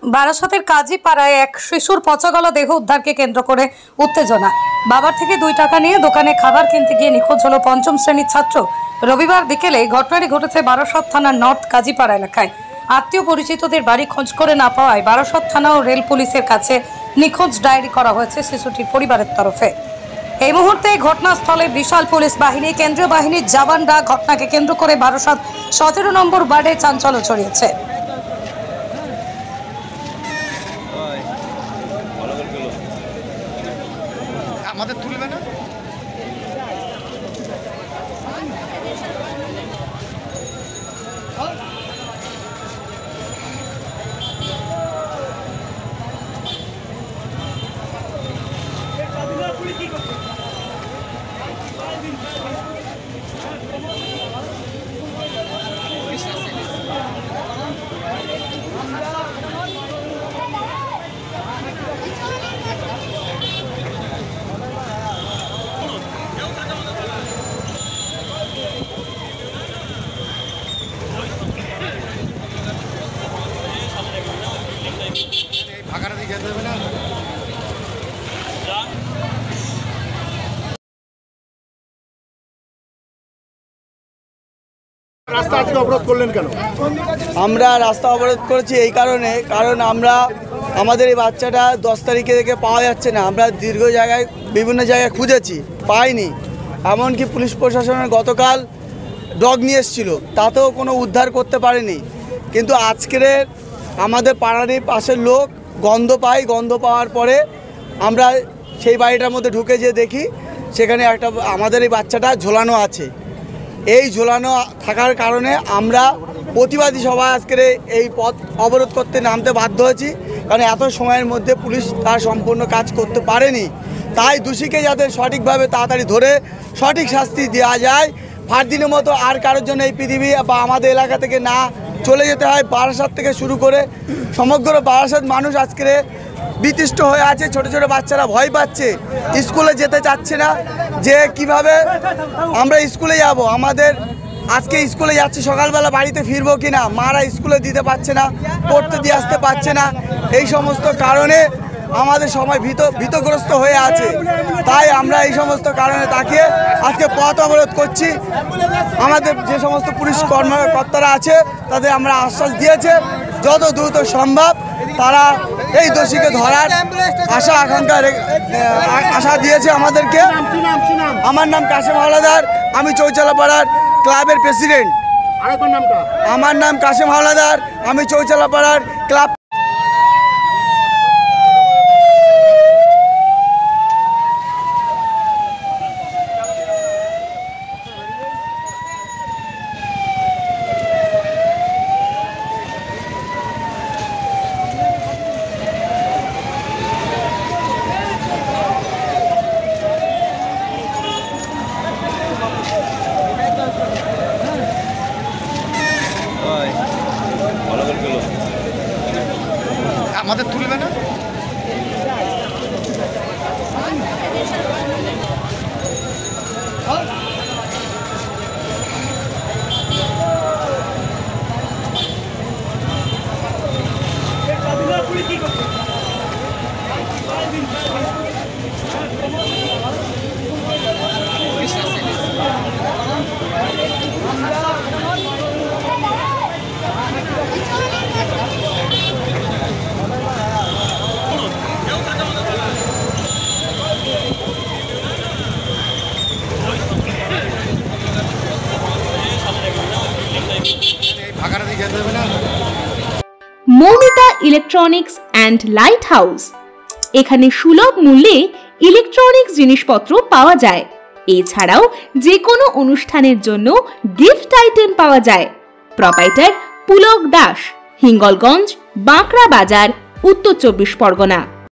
বারাসাতের কাজীপাড়ায় এক শিশুর পচাগলা দেহ উদ্ধারকে কেন্দ্র করে উত্তেজনা। বাবার থেকে 2 টাকা নিয়ে দোকানে খাবার কিনতে গিয়ে নিখোঁজ হলো 5ম শ্রেণীর ছাত্র। রবিবার বিকেলে ঘটনাটি ঘটেছে বারাসাত থানার নর্থ কাজীপাড়া এলাকায়। আত্মীয় পরিচিতদের বাড়ি খোঁজ করে না পাওয়ায় বারাসাত থানা ও রেল পুলিশের কাছে নিখোঁজ ডায়েরি করা হয়েছে শিশুটির পরিবারের তরফে। এই মুহূর্তে ঘটনাস্থলে বিশাল পুলিশ বাহিনী, কেন্দ্রীয় বাহিনীর জওয়ানরা ঘটনাকে কেন্দ্র করে বারাসাত 17 নম্বর ওয়ার্ডে চাঞ্চল্য ছড়িয়েছে। আমাদের তুলবে না ভাগাটা দিয়ে যেতে হবে না। রাস্তা আজকে অবরোধ করলেন কেন? আমরা রাস্তা অবরোধ করেছি এই কারণে, কারণ আমরা আমাদের এই বাচ্চাটা 10 তারিখে থেকে পাওয়া যাচ্ছে না। আমরা দীর্ঘ জায়গায় বিভিন্ন জায়গায় খুঁজেছি, পাইনি। এমনকি পুলিশ প্রশাসনের গতকাল ডগ নিয়ে এসেছিলো, তাতেও কোনো উদ্ধার করতে পারেনি। কিন্তু আজকের আমাদের পাড়ারই পাশের লোক গন্ধ পাই, গন্ধ পাওয়ার পরে আমরা সেই বাড়িটার মধ্যে ঢুকে যেয়ে দেখি সেখানে একটা আমাদের এই বাচ্চাটা ঝোলানো আছে। এই ঝোলানো থাকার কারণে আমরা প্রতিবাদী সভা আজকের এই পথ অবরোধ করতে নামতে বাধ্য হয়েছি, কারণ এত সময়ের মধ্যে পুলিশ তার সম্পূর্ণ কাজ করতে পারেনি। তাই দোষীকে যাতে সঠিকভাবে তাড়াতাড়ি ধরে সঠিক শাস্তি দেওয়া যায়, ফারদিনের মতো আর কারোর জন্য এই পৃথিবী বা আমাদের এলাকা থেকে না চলে যেতে হয়। বারাসাত থেকে শুরু করে সমগ্র বারাসাত মানুষ আজকের বিতৃষ্ট হয়ে আছে। ছোট ছোট বাচ্চারা ভয় পাচ্ছে, স্কুলে যেতে চাচ্ছে না, যে কিভাবে আমরা স্কুলে যাব। আমাদের আজকে স্কুলে যাচ্ছি, সকালবেলা বাড়িতে ফিরবো কিনা, মারা স্কুলে দিতে পারছে না, পড়তে দিয়ে আসতে পারছে না। এই সমস্ত কারণে আমাদের সময় ভীতগ্রস্ত হয়ে আছে। তাই আমরা এই সমস্ত কারণে তাকিয়ে আজকে পথ অবরোধ করছি। আমাদের যে সমস্ত পুলিশ কর্মকর্তারা আছে তাদের আমরা আশ্বাস দিয়েছে যত দ্রুত সম্ভব তারা এই দোষীকে ধরার আশা দিয়েছে আমাদেরকে। আমার নাম কাশেম হাওলাদার, আমি চৌচালাপাড়ার ক্লাবের প্রেসিডেন্ট। আমার নাম কাশেম হাওলাদার, আমি চৌচালাপাড়ার ক্লাব। আমাদের তুলবে না ভাগাটা দিয়ে যেতে হবে না। Moumita electronics and light house, এখানে সুলভ মূল্যে ইলেকট্রনিক্স জিনিসপত্র পাওয়া যায়। এছাড়াও যে কোনো অনুষ্ঠানের জন্য গিফট আইটেম পাওয়া যায়। প্রোপাইটার পুলক দাস, হিঙ্গলগঞ্জ, বাঁকড়া বাজার, উত্তর 24 পরগনা।